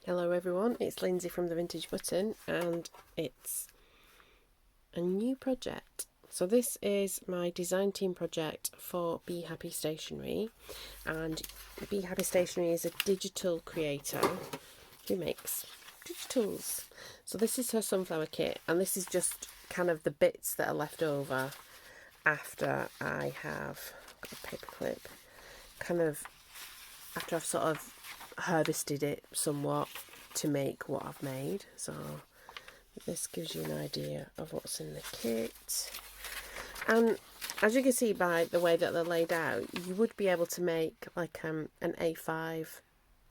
Hello everyone, it's Lindsay from the Vintage Button and it's a new project. So this is my design team project for Bee Happy Stationery, and Bee Happy Stationery is a digital creator who makes digitals. So this is her sunflower kit, and this is just kind of the bits that are left over after I have got a paper clip, kind of after I've sort of harvested it somewhat to make what I've made. So this gives you an idea of what's in the kit, and as you can see by the way that they're laid out, you would be able to make like an A5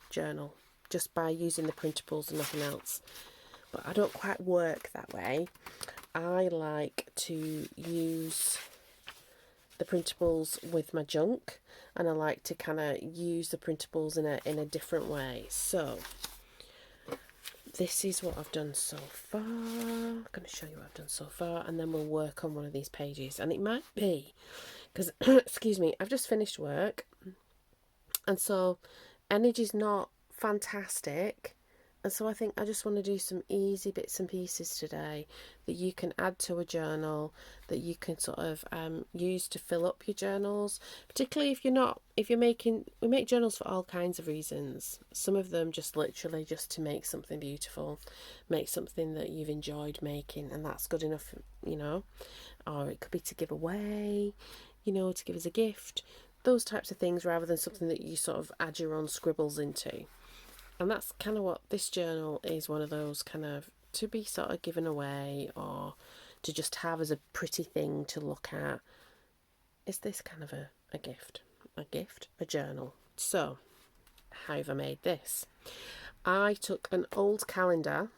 journal just by using the printables and nothing else, but I don't quite work that way. I like to use the printables with my junk, and I like to kind of use the printables in a different way. So this is what I've done so far. I'm going to show you what I've done so far, and then we'll work on one of these pages. And it might be because excuse me, I've just finished work, and so energy's not fantastic. And so I think I just want to do some easy bits and pieces today that you can add to a journal, that you can sort of use to fill up your journals. Particularly we make journals for all kinds of reasons. Some of them just literally just to make something beautiful, make something that you've enjoyed making, and that's good enough, Or it could be to give away, to give as a gift, those types of things, rather than something that you sort of add your own scribbles into. And that's kind of what this journal is, one of those kind of to be sort of given away or to just have as a pretty thing to look at. Is this kind of a gift? A journal. So, how have I made this? I took an old calendar,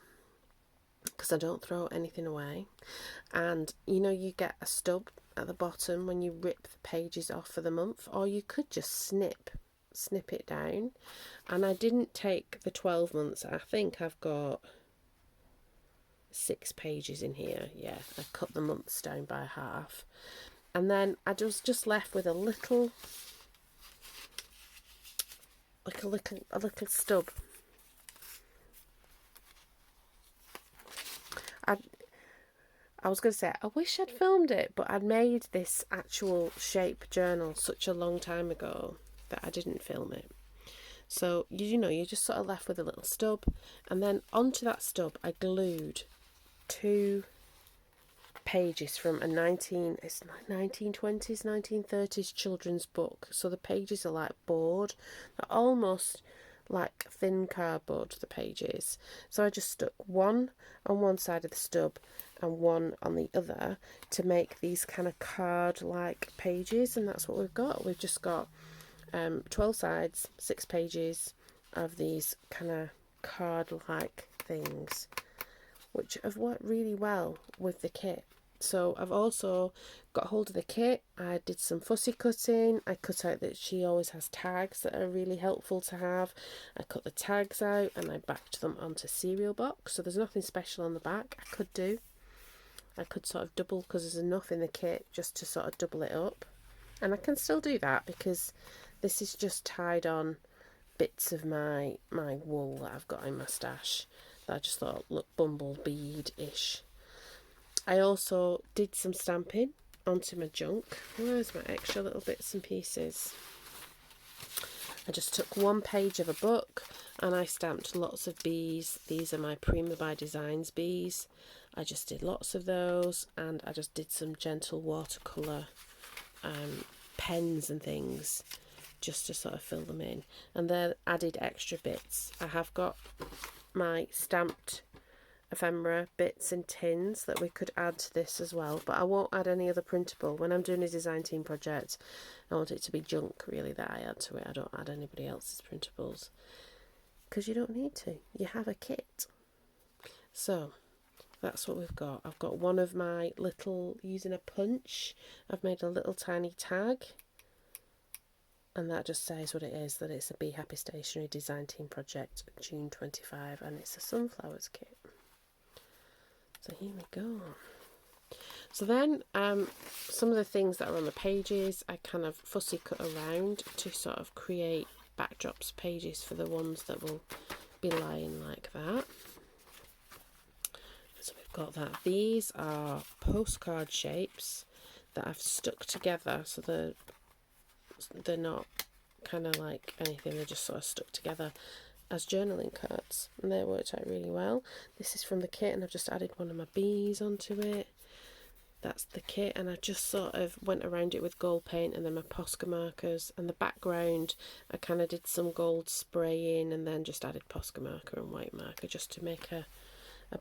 because I don't throw anything away, and you get a stub at the bottom when you rip the pages off for the month, or you could just snip it down. And I didn't take the 12 months. I think I've got 6 pages in here. Yeah, I cut the months down by half, and then I was just left with a little stub. I was going to say, I wish I'd filmed it, but I'd made this actual shape journal such a long time ago that I didn't film it. So, you're just sort of left with a little stub, and then onto that stub I glued 2 pages from a 1920s, 1930s children's book. So the pages are like board, they're almost like thin cardboard, the pages. So I just stuck one on one side of the stub and one on the other to make these kind of card-like pages, and that's what we've got. We've just got 12 sides, 6 pages of these kind of card-like things, which have worked really well with the kit. So I've also got hold of the kit. I did some fussy cutting. I cut out that she always has tags that are really helpful to have. I cut the tags out and I backed them onto cereal box. So there's nothing special on the back. I could sort of double, because there's enough in the kit just to sort of double it up. And I can still do that because this is just tied on bits of my wool that I've got in my stash that I just thought looked bumblebead-ish. I also did some stamping onto my junk. Where's my extra little bits and pieces? I just took 1 page of a book and I stamped lots of bees. These are my Prima by Designs bees. I just did lots of those, and I just did some gentle watercolour pens and things just to sort of fill them in, and then added extra bits. I have got my stamped ephemera bits and tins that we could add to this as well, but I won't add any other printable. When I'm doing a design team project, I want it to be junk really that I add to it. I don't add anybody else's printables because you don't need to. You have a kit. So that's what we've got. I've got one of my little, using a punch, I've made a little tiny tag, and that just says what it is, that it's a Bee Happy Stationery Design Team Project, June 25, and it's a sunflowers kit. So here we go. So then some of the things that are on the pages, I kind of fussy cut around to sort of create backdrops pages for the ones that will be lying like that. So we've got that. These are postcard shapes that I've stuck together, so they're not kind of like anything, they're just sort of stuck together as journaling cards, and they worked out really well. This is from the kit, and I've just added one of my bees onto it. That's the kit, and I just sort of went around it with gold paint and then my Posca markers, and the background I kind of did some gold spraying and then just added Posca marker and white marker just to make a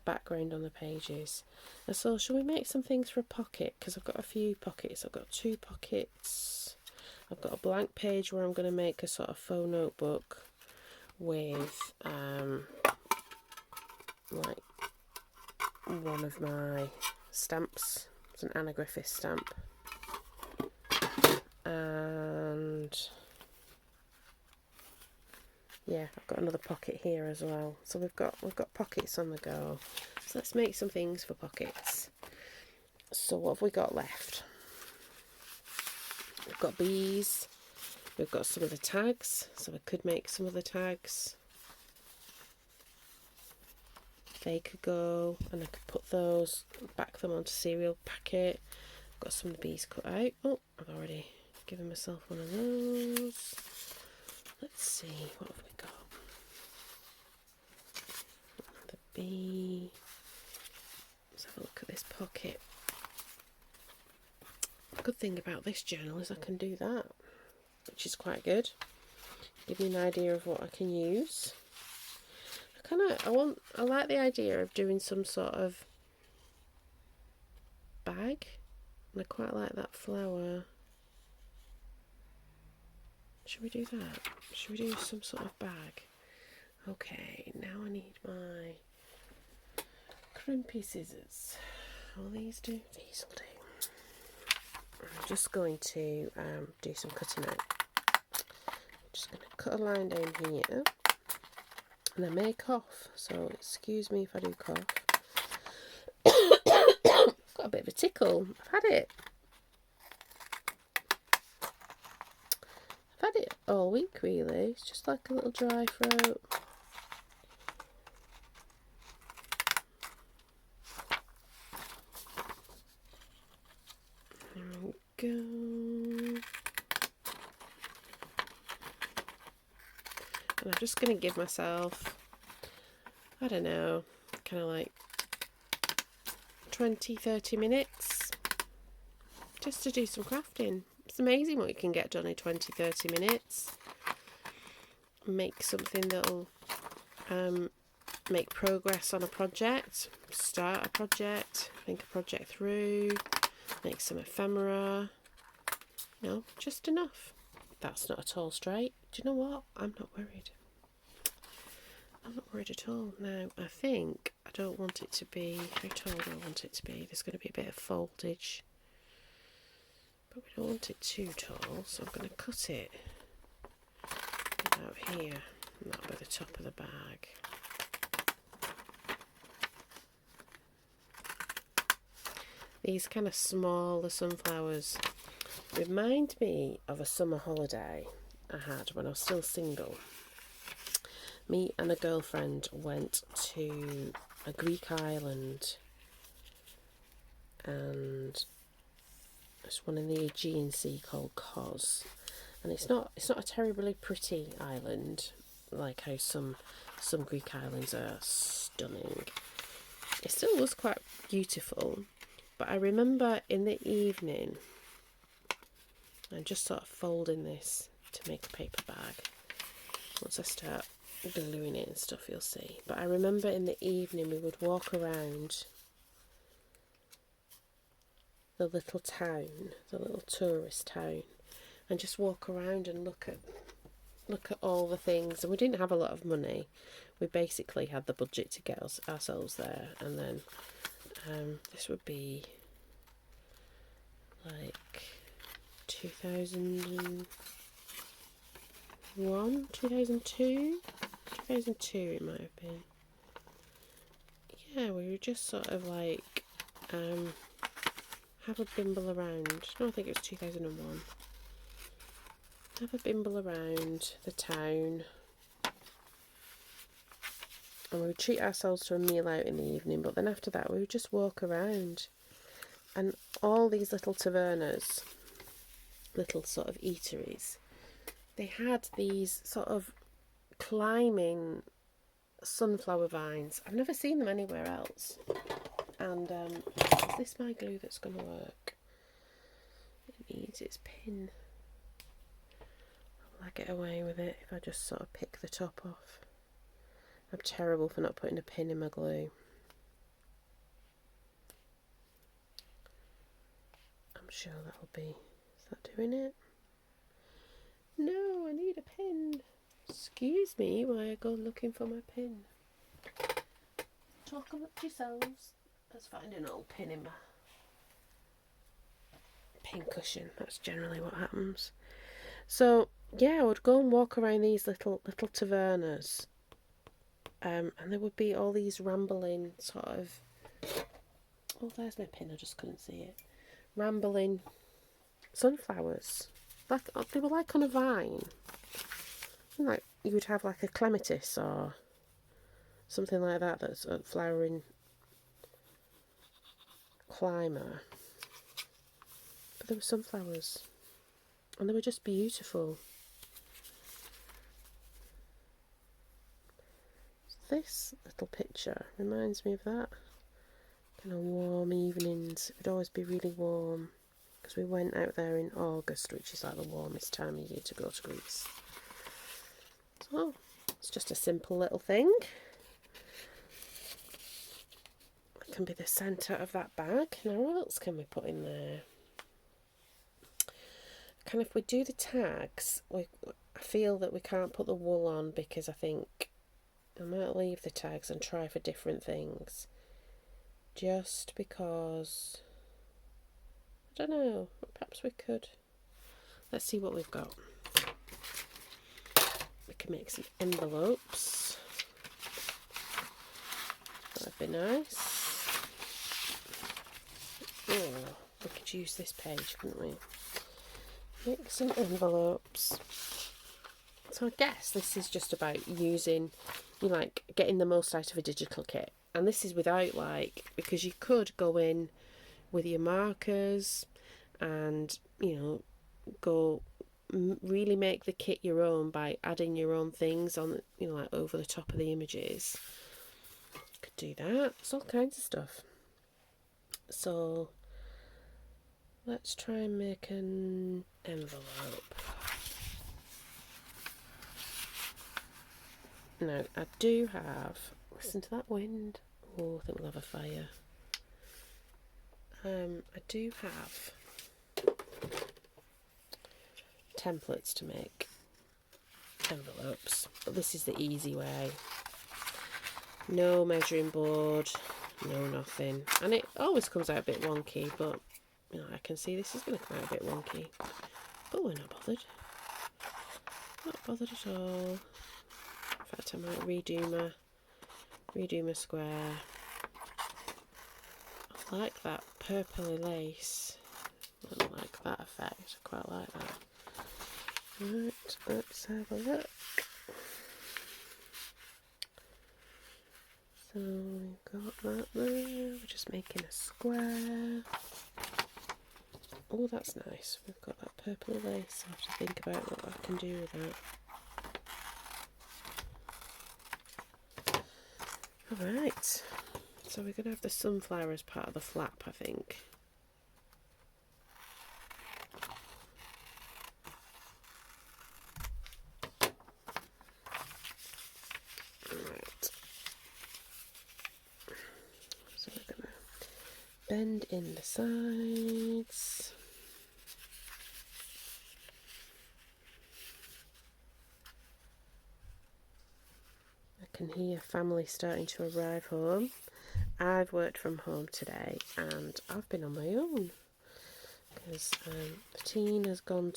background on the pages. And so shall we make some things for a pocket, because I've got a few pockets. I've got 2 pockets. I've got a blank page where I'm going to make a sort of faux notebook with like one of my stamps. It's an Anna Griffith stamp, and yeah, I've got another pocket here as well. So we've got pockets on the go. So let's make some things for pockets. So what have we got left? We've got bees. We've got some of the tags, so I could make some of the tags. They could go, and I could put those, back them onto cereal packet. I've got some of the bees cut out. Oh, I've already given myself one of those. Let's see, what have we got? The bee. Let's have a look at this pocket. The good thing about this journal is I can do that, which is quite good. Give me an idea of what I can use. I like the idea of doing some sort of bag, and I quite like that flower. Should we do that? Should we do some sort of bag? Okay, now I need my crimpy scissors. Will these do? These will do. I'm just going to do some cutting out. I'm just going to cut a line down here. And I may cough, so excuse me if I do cough. Got a bit of a tickle. I've had it all week really. It's just like a little dry throat. There we go. And I'm just going to give myself, I don't know, kind of like 20-30 minutes just to do some crafting. It's amazing what you can get done in 20-30 minutes. Make something that'll make progress on a project, start a project, think a project through, make some ephemera. No, just enough. That's not at all straight. Do you know what? I'm not worried. I'm not worried at all. Now, I think I don't want it to be, how tall do I want it to be? There's going to be a bit of foldage, but we don't want it too tall, so I'm going to cut it about here, and that'll be the top of the bag. These kind of smaller sunflowers remind me of a summer holiday I had when I was still single. Me and a girlfriend went to a Greek island, and it's one in the Aegean Sea called Kos, and it's not a terribly pretty island like how some Greek islands are stunning. It still was quite beautiful, but I remember in the evening I'm just sort of folding this to make a paper bag. Once I start gluing it and stuff, you'll see. But I remember in the evening we would walk around the little town, the little tourist town, and just walk around and look at all the things. And we didn't have a lot of money. We basically had the budget to get ourselves there. And then this would be like 2001, 2002 it might have been. Yeah, we were just sort of like have a bimble around. No, I think it was 2001. Have a bimble around the town, and we would treat ourselves to a meal out in the evening, but then after that we would just walk around. And all these little tavernas, little sort of eateries, they had these sort of climbing sunflower vines. I've never seen them anywhere else. And is this my glue that's going to work? It needs its pin. Will I get away with it if I just sort of pick the top off? I'm terrible for not putting a pin in my glue. I'm sure that'll be... Is that doing it? No, I need a pin. Excuse me while I go looking for my pin. Talk amongst yourselves. Let's find an old pin in my pin cushion. That's generally what happens. So yeah, I would go and walk around these little tavernas, and there would be all these rambling sort of... Oh, there's my pin. I just couldn't see it. Rambling sunflowers. Like they were like on a vine. Like you would have like a clematis or something like that that's a flowering climber. But there were sunflowers, and they were just beautiful. This little picture reminds me of that. Kind of warm evenings. It would always be really warm because we went out there in August, which is like the warmest time of year to go to Greece. So it's just a simple little thing. It can be the centre of that bag. Now what else can we put in there? Kind of, if we do the tags, I feel that we can't put the wool on because I think I might leave the tags and try for different things. Just because, I don't know, perhaps we could. Let's see what we've got. We can make some envelopes. That'd be nice. Oh, we could use this page, couldn't we? Make some envelopes. So I guess this is just about using, you know, like getting the most out of a digital kit. And this is without like, because you could go in with your markers and, you know, go really make the kit your own by adding your own things on, you know, like over the top of the images. Could do that. It's all kinds of stuff. So let's try and make an envelope. Now I do have, listen to that wind. Oh, I think we'll have a fire. I do have templates to make envelopes, but this is the easy way. No measuring board, no nothing, and it always comes out a bit wonky, but you know, I can see this is going to come out a bit wonky, but we're not bothered. Not bothered at all. In fact, I might redo my square. I like that purpley lace. I don't like that effect. I quite like that. Right, let's have a look. So we've got that there. We're just making a square. Oh, that's nice. We've got that purpley lace. I have to think about what I can do with that. Alright, so we're going to have the sunflower as part of the flap, I think. Right. So we're going to bend in the sides. I can hear family starting to arrive home. I've worked from home today and I've been on my own because the teen has gone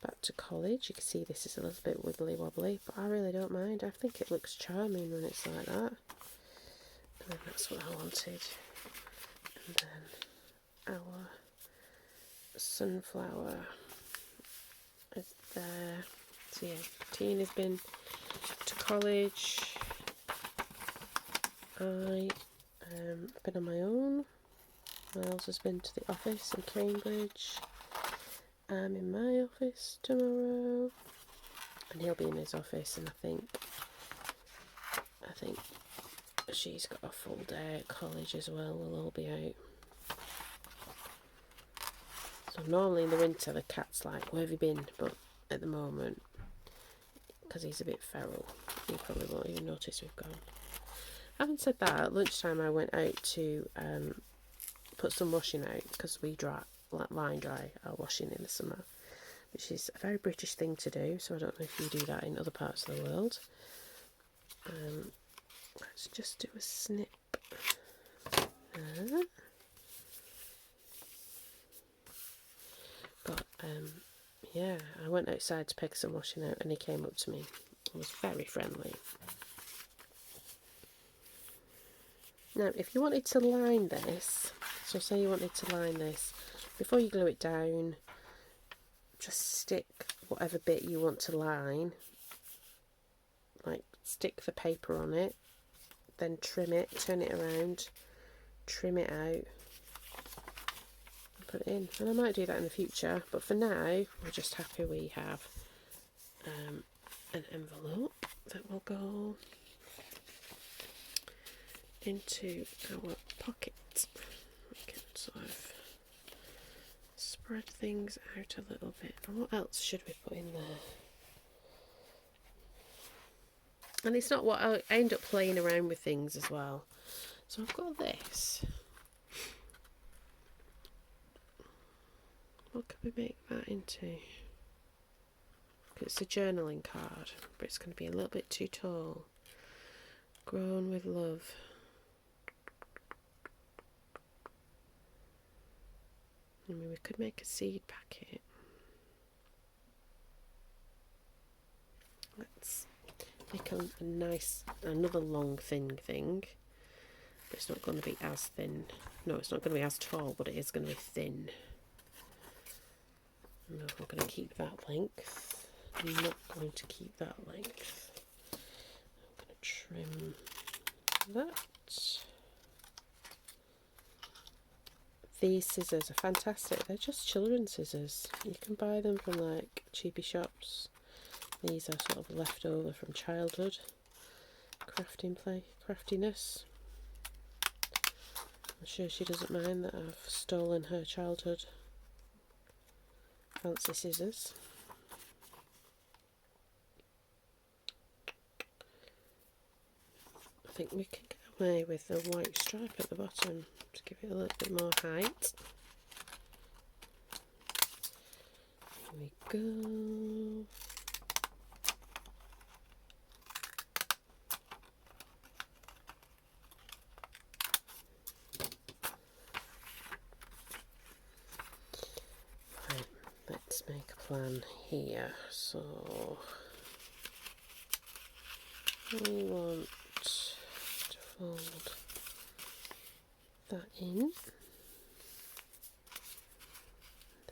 back to college. You can see this is a little bit wibbly wobbly, but I really don't mind. I think it looks charming when it's like that. And that's what I wanted. And then our sunflower is there. So yeah, teen has been to college, I've been on my own. Miles has been to the office in Cambridge. I'm in my office tomorrow, and he'll be in his office, and I think she's got a full day at college as well. We'll all be out. So normally in the winter the cat's like, where have you been? But at the moment, because he's a bit feral, he probably won't even notice we've gone. Having said that, at lunchtime I went out to put some washing out, because we line dry our washing in the summer, which is a very British thing to do, so I don't know if you do that in other parts of the world. Let's just do a snip there. But yeah, I went outside to pick some washing out, and he came up to me and was very friendly. Now, if you wanted to line this, so say you wanted to line this, before you glue it down, just stick whatever bit you want to line, like stick the paper on it, then trim it, turn it around, trim it out, and put it in. And I might do that in the future, but for now, we're just happy we have an envelope that will go into our pocket. We can sort of spread things out a little bit. And what else should we put in there? And it's not what I end up playing around with things as well. So I've got this. What can we make that into? It's a journaling card, but it's going to be a little bit too tall. Grown with love. I mean, we could make a seed packet. Let's make a nice, another long thin thing. But it's not going to be as thin. No, it's not going to be as tall, but it is going to be thin. No, I'm going to keep that length. I'm not going to keep that length. I'm going to trim that. These scissors are fantastic. They're just children's scissors. You can buy them from like cheapy shops. These are sort of left over from childhood craftiness. I'm sure she doesn't mind that I've stolen her childhood fancy scissors. I think we can get away with the white stripe at the bottom to give it a little bit more height. Here we go. Right, let's make a plan here. So we want to fold that in,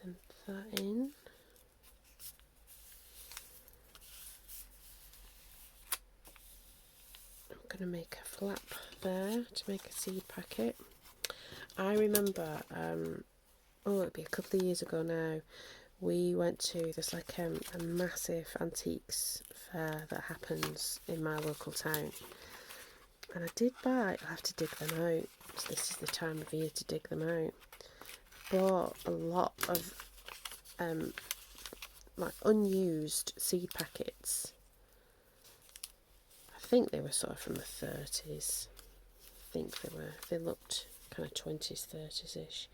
then that in, I'm going to make a flap there to make a seed packet. I remember, it'd be a couple of years ago now, we went to, there's like a massive antiques fair that happens in my local town, and I did buy, I have to dig them out, so this is the time of year to dig them out. Bought a lot of like unused seed packets. I think they were sort of from the 30s. They looked kind of 20s, 30s-ish.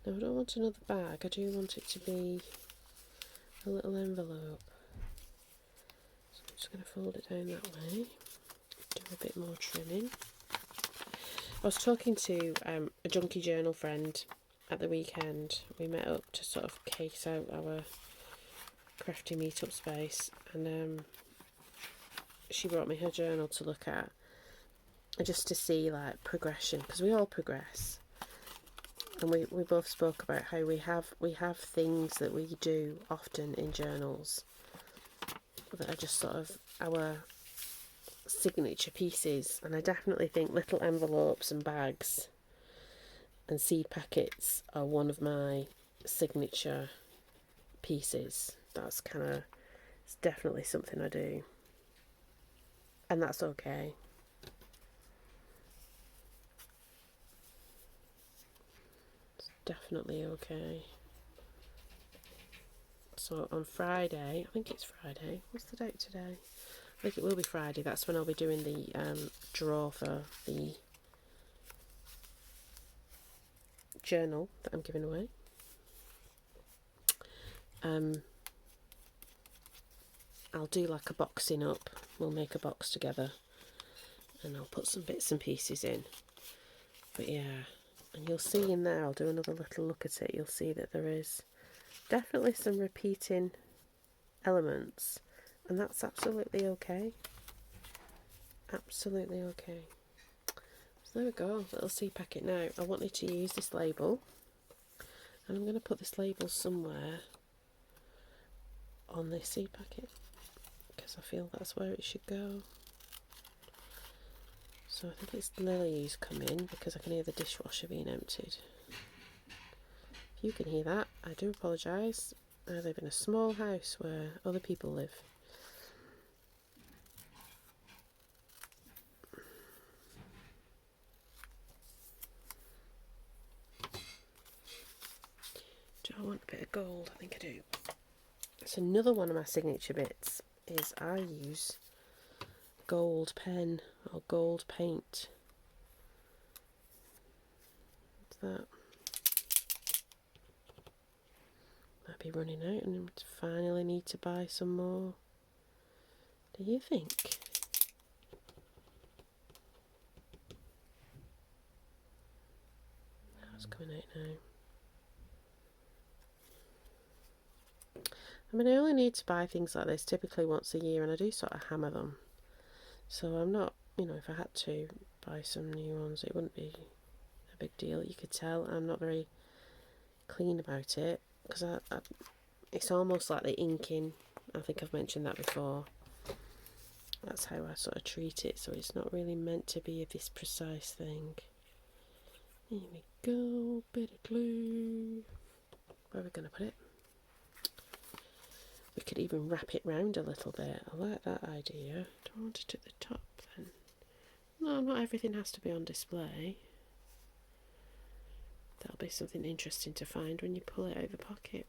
Now I don't want another bag, I do want it to be a little envelope. So I'm just going to fold it down that way, do a bit more trimming. I was talking to a junkie journal friend at the weekend. We met up to sort of case out our crafty meetup space, and she brought me her journal to look at, and just to see like progression, because we all progress. And we both spoke about how we have things that we do often in journals that are just sort of our signature pieces, and I definitely think little envelopes and bags and seed packets are one of my signature pieces. That's kind of, it's definitely something I do, and that's okay. It's definitely okay. So on Friday, I think it's Friday, what's the date today? I think it will be Friday. That's when I'll be doing the draw for the journal that I'm giving away. I'll do like a boxing up. We'll make a box together and I'll put some bits and pieces in. But yeah, and you'll see in there, I'll do another little look at it, you'll see that there is definitely some repeating elements, and that's absolutely okay. Absolutely okay. So there we go, little seed packet. Now I wanted to use this label, and I'm going to put this label somewhere on this seed packet because I feel that's where it should go. So I think it's Lily's coming because I can hear the dishwasher being emptied. If you can hear that, I do apologise. I live in a small house where other people live. Do I want a bit of gold? I think I do. So another one of my signature bits is I use gold pen or gold paint. What's that? Might be running out and finally need to buy some more. Do you think? That's coming out now. I mean, I only need to buy things like this typically once a year, and I do sort of hammer them. So I'm not, you know, if I had to buy some new ones, it wouldn't be a big deal. You could tell I'm not very clean about it because it's almost like the inking. I think I've mentioned that before. That's how I sort of treat it. So it's not really meant to be this precise thing. Here we go, bit of glue. Where are we going to put it? We could even wrap it round a little bit. I like that idea. Do I want it at the top then? No, not everything has to be on display. That'll be something interesting to find when you pull it out of the pocket.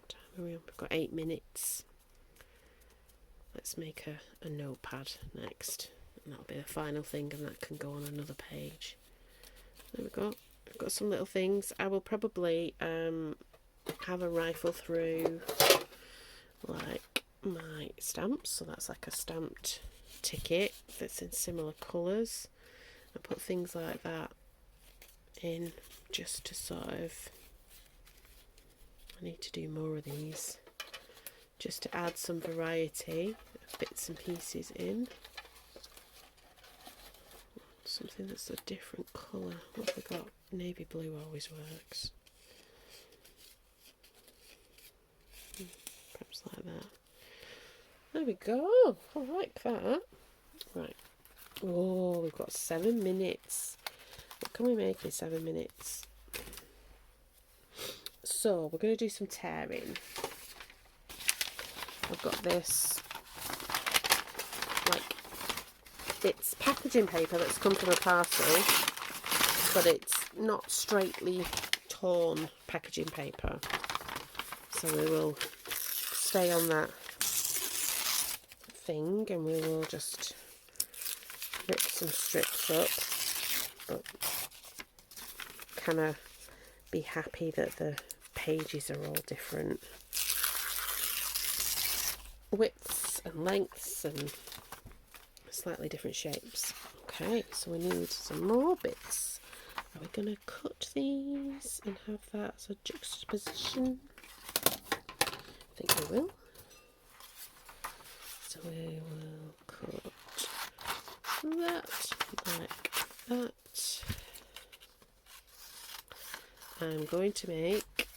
What time are we on? We've got 8 minutes. Let's make a notepad next. And that'll be the final thing, and that can go on another page. There we go. I've got some little things. I will probably have a rifle through like my stamps, so that's like a stamped ticket that's in similar colours. I put things like that in just to sort of, I need to do more of these just to add some variety of bits and pieces in. Something that's a different colour. What have we got? Navy blue always works. Perhaps like that. There we go. I like that. Right. Oh, we've got 7 minutes. What can we make in 7 minutes? So we're going to do some tearing. I've got this, like, it's packaging paper that's come from a parcel, but it's not straightly torn packaging paper. So we will stay on that thing and we will just rip some strips up, but kind of be happy that the pages are all different widths and lengths and slightly different shapes. Okay, so we need some more bits. Are we going to cut these and have that as a juxtaposition? I think we will. So we will cut that like that. I'm going to make,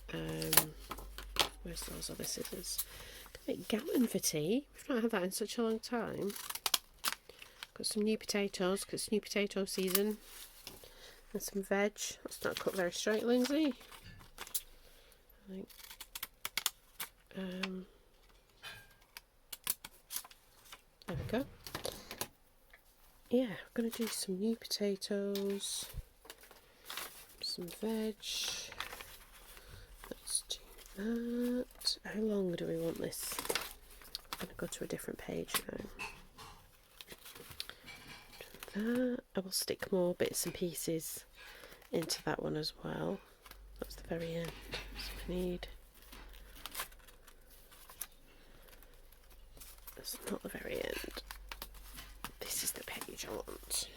where's those other scissors? I'm going to make gammon for tea. We've not had that in such a long time. Got some new potatoes, because it's new potato season. And some veg. That's not cut very straight, Lindsay. I think. There we go. Yeah, we're going to do some new potatoes. Some veg. Let's do that. How long do we want this? I'm going to go to a different page now. That. I will stick more bits and pieces into that one as well. That's the very end. So we need. That's not the very end. This is the page I want.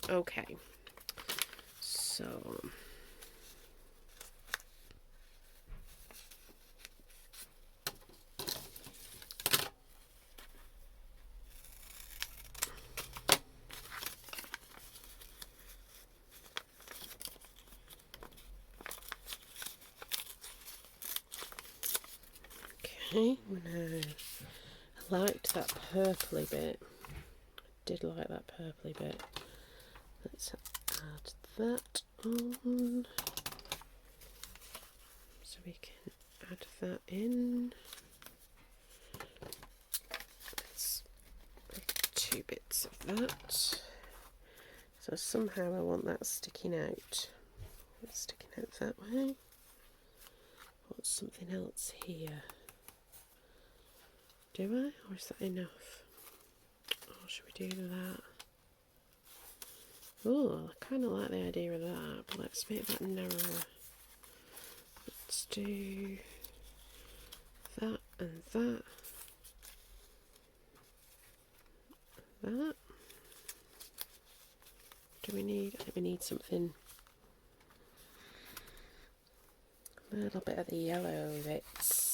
Okay. So. Okay, now I liked that purpley bit. I did like that purpley bit. Let's add that on. So we can add that in. Let's add 2 bits of that. So somehow I want that sticking out. It's sticking out that way. What's something else here? Do I? Or is that enough? Or should we do that? Oh, I kind of like the idea of that, but let's make that narrower. Let's do that and that. That. Do we need? I think we need something. A little bit of the yellow bits.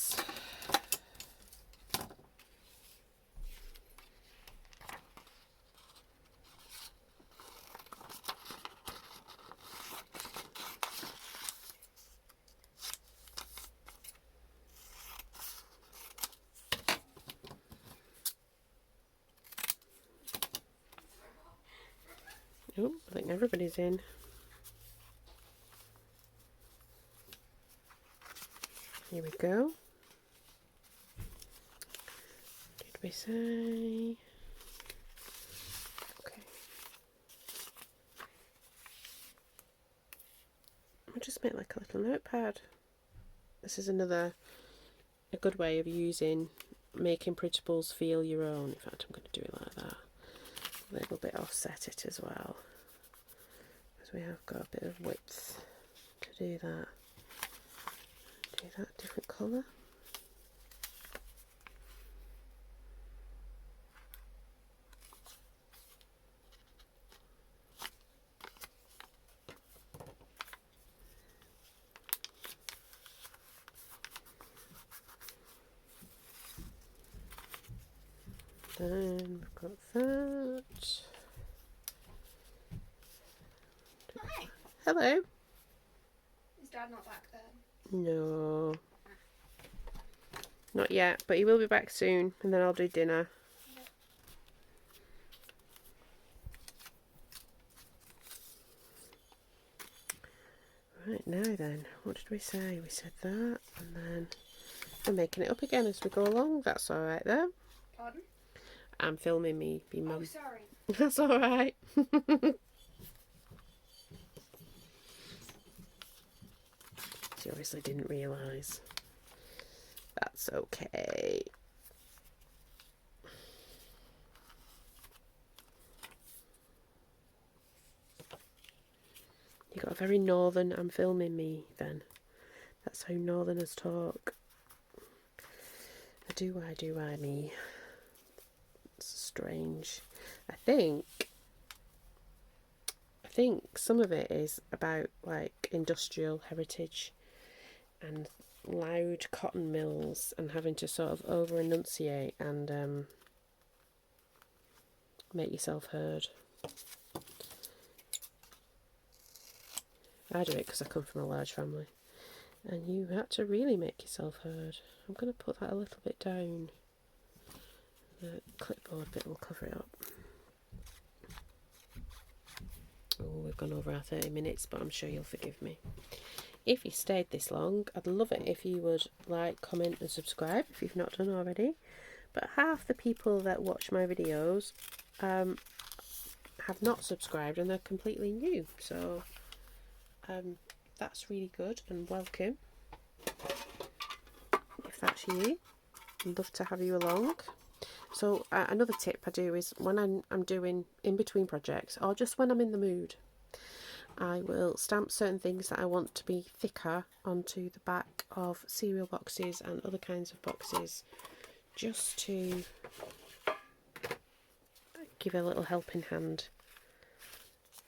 Oh, I think everybody's in. Here we go. Did we say? Okay. I'll just make like a little notepad. This is a good way of making printables feel your own. In fact, I'm going to do it like that. A little bit offset it as well, because we have got a bit of width to do that. Do that different colour. Then we've got that. Hi. Hello. Is Dad not back then? No. Not yet, but he will be back soon, and then I'll do dinner. Right, now then, what did we say? We said that, and then we're making it up again as we go along. That's alright though. Pardon? I'm filming me, mum. Oh, sorry. That's alright. She obviously didn't realise. That's okay. You got a very northern, I'm filming me then. That's how northerners talk. I me. It's strange. I think some of it is about like industrial heritage and loud cotton mills and having to sort of over enunciate and make yourself heard. I do it because I come from a large family, and you had to really make yourself heard. I'm going to put that a little bit down. The clipboard bit will cover it up. gone over our 30 minutes, but I'm sure you'll forgive me. If you stayed this long, I'd love it if you would like, comment and subscribe if you've not done already. But half the people that watch my videos have not subscribed and they're completely new. So that's really good and welcome. If that's you, I'd love to have you along. So another tip I do is when I'm doing in between projects, or just when I'm in the mood, I will stamp certain things that I want to be thicker onto the back of cereal boxes and other kinds of boxes, just to give a little helping hand,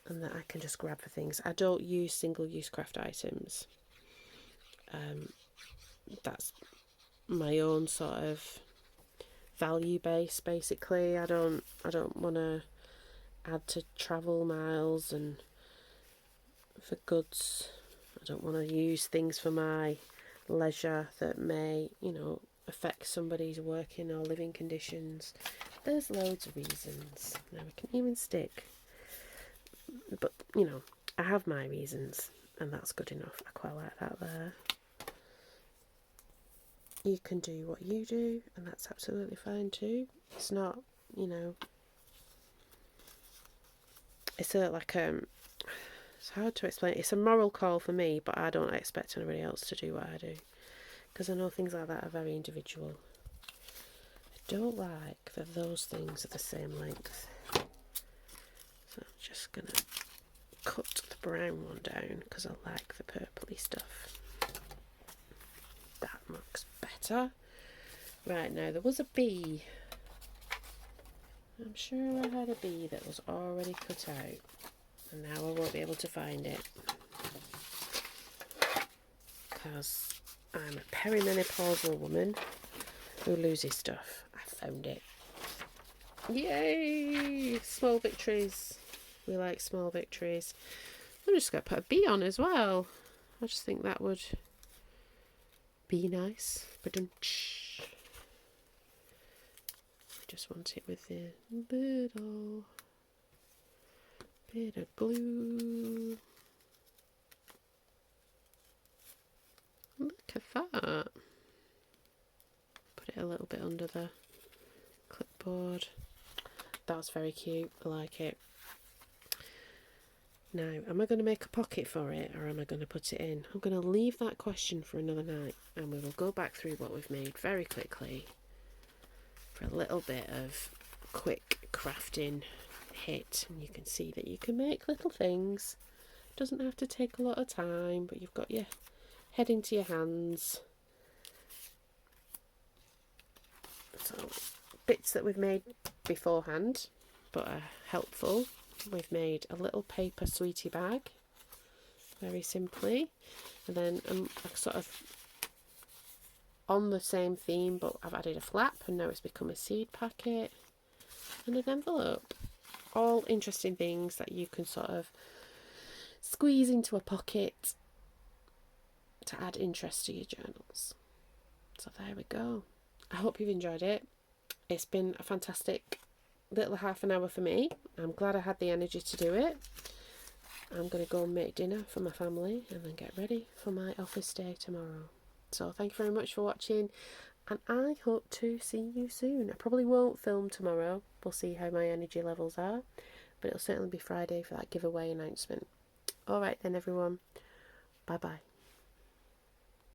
and that I can just grab for things. I don't use single-use craft items. That's my own sort of value base, basically. I don't want to add to travel miles and for goods. I don't want to use things for my leisure that may, affect somebody's working or living conditions. There's loads of reasons. Now we can even stick, but I have my reasons, and that's good enough. I quite like that there. You can do what you do, and that's absolutely fine too. It's not, it's it's hard to explain. It's a moral call for me, but I don't expect anybody else to do what I do, because I know things like that are very individual. I don't like that those things are the same length. So I'm just going to cut the brown one down because I like the purpley stuff. That looks better. Right, now there was a bee. I'm sure I had a bee that was already cut out, and now I won't be able to find it because I'm a perimenopausal woman who loses stuff. I found it. Yay! Small victories. We like small victories. I'm just going to put a bee on as well. I just think that would be nice. Ba-dum-tsh. I just want it with a little bit of glue. Look at that. Put it a little bit under the clipboard. That was very cute. I like it. Now, am I going to make a pocket for it, or am I going to put it in? I'm going to leave that question for another night, and we will go back through what we've made very quickly for a little bit of quick crafting hit. And you can see that you can make little things. It doesn't have to take a lot of time, but you've got your head into your hands. So, bits that we've made beforehand, but are helpful. We've made a little paper sweetie bag, very simply, and then sort of on the same theme, but I've added a flap, and now it's become a seed packet and an envelope. All interesting things that you can sort of squeeze into a pocket to add interest to your journals. So there we go. I hope you've enjoyed it. It's been a fantastic little half an hour for me. I'm glad I had the energy to do it. I'm going to go and make dinner for my family and then get ready for my office day tomorrow. So thank you very much for watching, and I hope to see you soon. I probably won't film tomorrow. We'll see how my energy levels are, but it'll certainly be Friday for that giveaway announcement. Alright then everyone, bye bye.